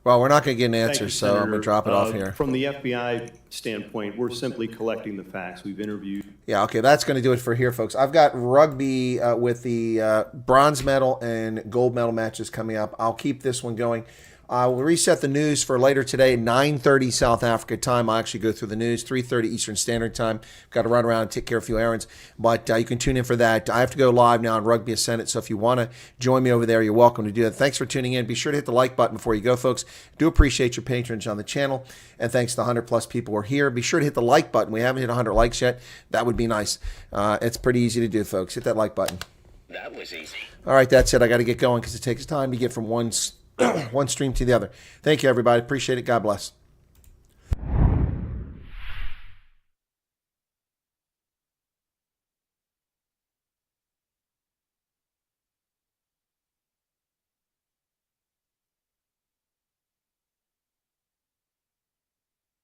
Well, we're not going to get an answer, You, so I'm going to drop it off here. From the FBI standpoint, we're simply collecting the facts. We've interviewed. Yeah, okay, that's going to do it for here, folks. I've got rugby with the bronze medal and gold medal matches coming up. I'll keep this one going. We'll reset the news for later today, 9:30 South Africa time. I'll actually go through the news, 3:30 Eastern Standard Time. Got to run around and take care of a few errands, but you can tune in for that. I have to go live now on Rugby Ascendant, so if you want to join me over there, you're welcome to do that. Thanks for tuning in. Be sure to hit the like button before you go, folks. Do appreciate your patronage on the channel, and thanks to the 100-plus people who are here. Be sure to hit the like button. We haven't hit 100 likes yet. That would be nice. It's pretty easy to do, folks. Hit that like button. That was easy. All right, that's it. I got to get going because it takes time to get from one stream to the other. Thank you, everybody. Appreciate it. God bless.